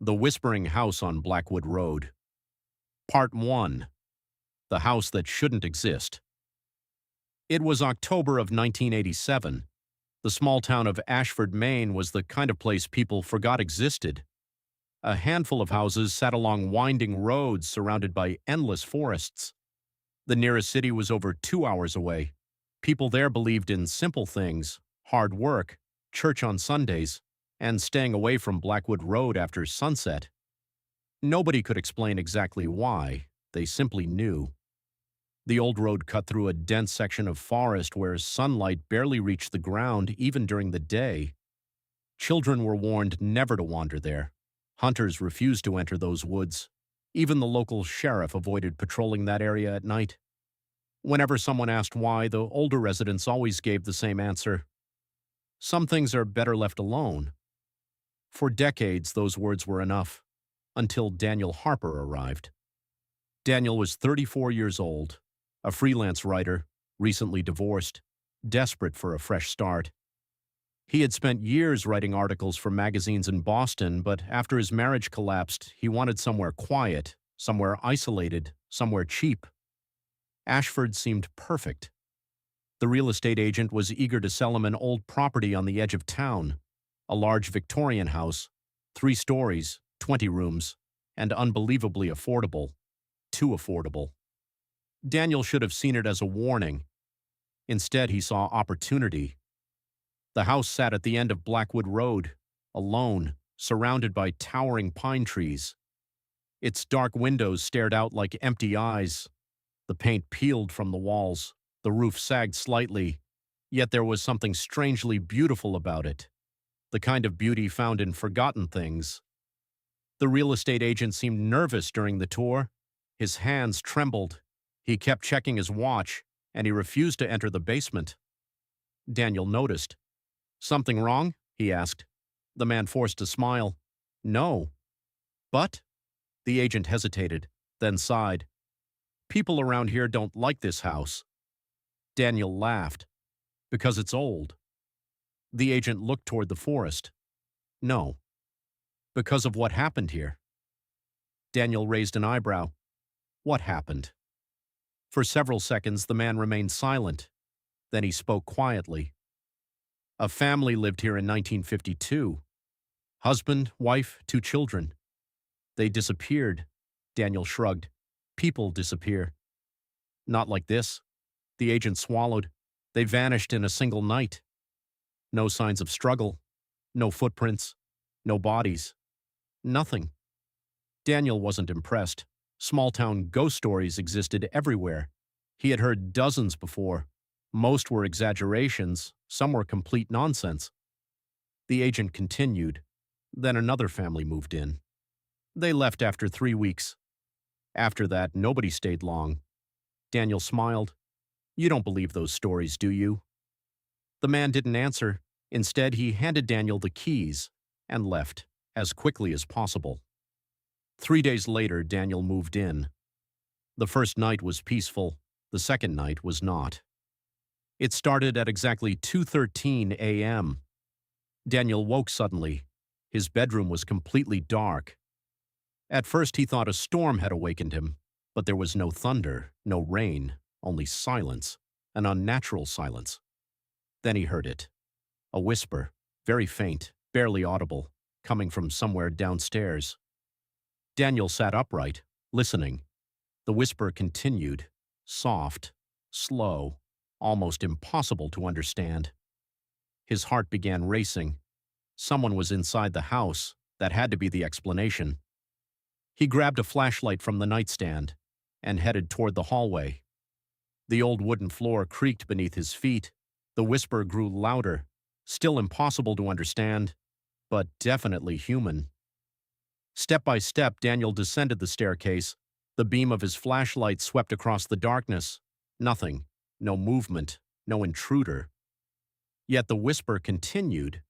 The Whispering House on Blackwood Road. Part 1. The House That Shouldn't Exist. It was October of 1987. The small town of Ashford, Maine was the kind of place people forgot existed. A handful of houses sat along winding roads surrounded by endless forests. The nearest city was over 2 hours away. People there believed in simple things: hard work, church on Sundays, and staying away from Blackwood Road after sunset. Nobody could explain exactly why. They simply knew. The old road cut through a dense section of forest where sunlight barely reached the ground even during the day. Children were warned never to wander there. Hunters refused to enter those woods. Even the local sheriff avoided patrolling that area at night. Whenever someone asked why, the older residents always gave the same answer: "Some things are better left alone." For decades, those words were enough, until Daniel Harper arrived. Daniel was 34 years old, a freelance writer, recently divorced, desperate for a fresh start. He had spent years writing articles for magazines in Boston, but after his marriage collapsed, he wanted somewhere quiet, somewhere isolated, somewhere cheap. Ashford seemed perfect. The real estate agent was eager to sell him an old property on the edge of town, a large Victorian house, 3 stories, 20 rooms, and unbelievably affordable. Too affordable. Daniel should have seen it as a warning. Instead, he saw opportunity. The house sat at the end of Blackwood Road, alone, surrounded by towering pine trees. Its dark windows stared out like empty eyes. The paint peeled from the walls. The roof sagged slightly, yet there was something strangely beautiful about it. The kind of beauty found in forgotten things. The real estate agent seemed nervous during the tour. His hands trembled. He kept checking his watch, and he refused to enter the basement. Daniel noticed. "Something wrong?" he asked. The man forced a smile. "No." "But?" The agent hesitated, then sighed. "People around here don't like this house." Daniel laughed. "Because it's old." The agent looked toward the forest. "No." "Because of what happened here." Daniel raised an eyebrow. "What happened?" For several seconds, the man remained silent. Then he spoke quietly. "A family lived here in 1952. Husband, wife, 2 children. They disappeared." Daniel shrugged. "People disappear." "Not like this." The agent swallowed. "They vanished in a single night. No signs of struggle. No footprints. No bodies. Nothing." Daniel wasn't impressed. Small-town ghost stories existed everywhere. He had heard dozens before. Most were exaggerations, some were complete nonsense. The agent continued. Then another family moved in. They left after 3 weeks. After that, nobody stayed long. Daniel smiled. "You don't believe those stories, do you?" The man didn't answer. Instead, he handed Daniel the keys and left as quickly as possible. 3 days later, Daniel moved in. The first night was peaceful. The second night was not. It started at exactly 2:13 a.m. Daniel woke suddenly. His bedroom was completely dark. At first, he thought a storm had awakened him, but there was no thunder, no rain, only silence, an unnatural silence. Then he heard it. A whisper, very faint, barely audible, coming from somewhere downstairs. Daniel sat upright, listening. The whisper continued, soft, slow, almost impossible to understand. His heart began racing. Someone was inside the house. That had to be the explanation. He grabbed a flashlight from the nightstand and headed toward the hallway. The old wooden floor creaked beneath his feet. The whisper grew louder, still impossible to understand, but definitely human. Step by step, Daniel descended the staircase. The beam of his flashlight swept across the darkness. Nothing, no movement, no intruder. Yet the whisper continued,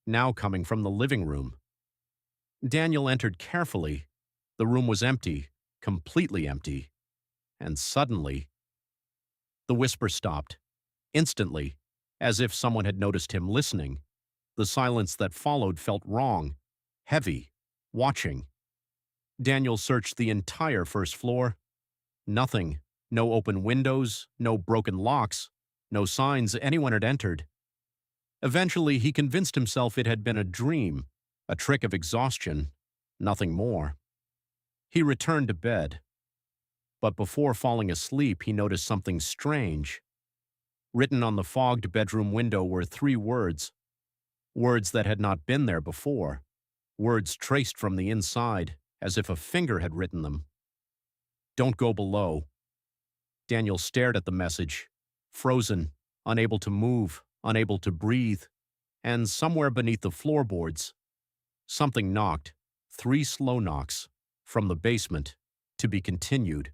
now coming from the living room. Daniel entered carefully. The room was empty, completely empty. And suddenly, the whisper stopped. Instantly, as if someone had noticed him listening. The silence that followed felt wrong, heavy, watching. Daniel searched the entire first floor. Nothing. No open windows, no broken locks, no signs anyone had entered. Eventually, he convinced himself it had been a dream, a trick of exhaustion, nothing more. He returned to bed. But before falling asleep, he noticed something strange. Written on the fogged bedroom window were 3 words. Words that had not been there before. Words traced from the inside, as if a finger had written them. "Don't go below." Daniel stared at the message, frozen, unable to move, unable to breathe, and somewhere beneath the floorboards, something knocked, 3 slow knocks, from the basement, to be continued.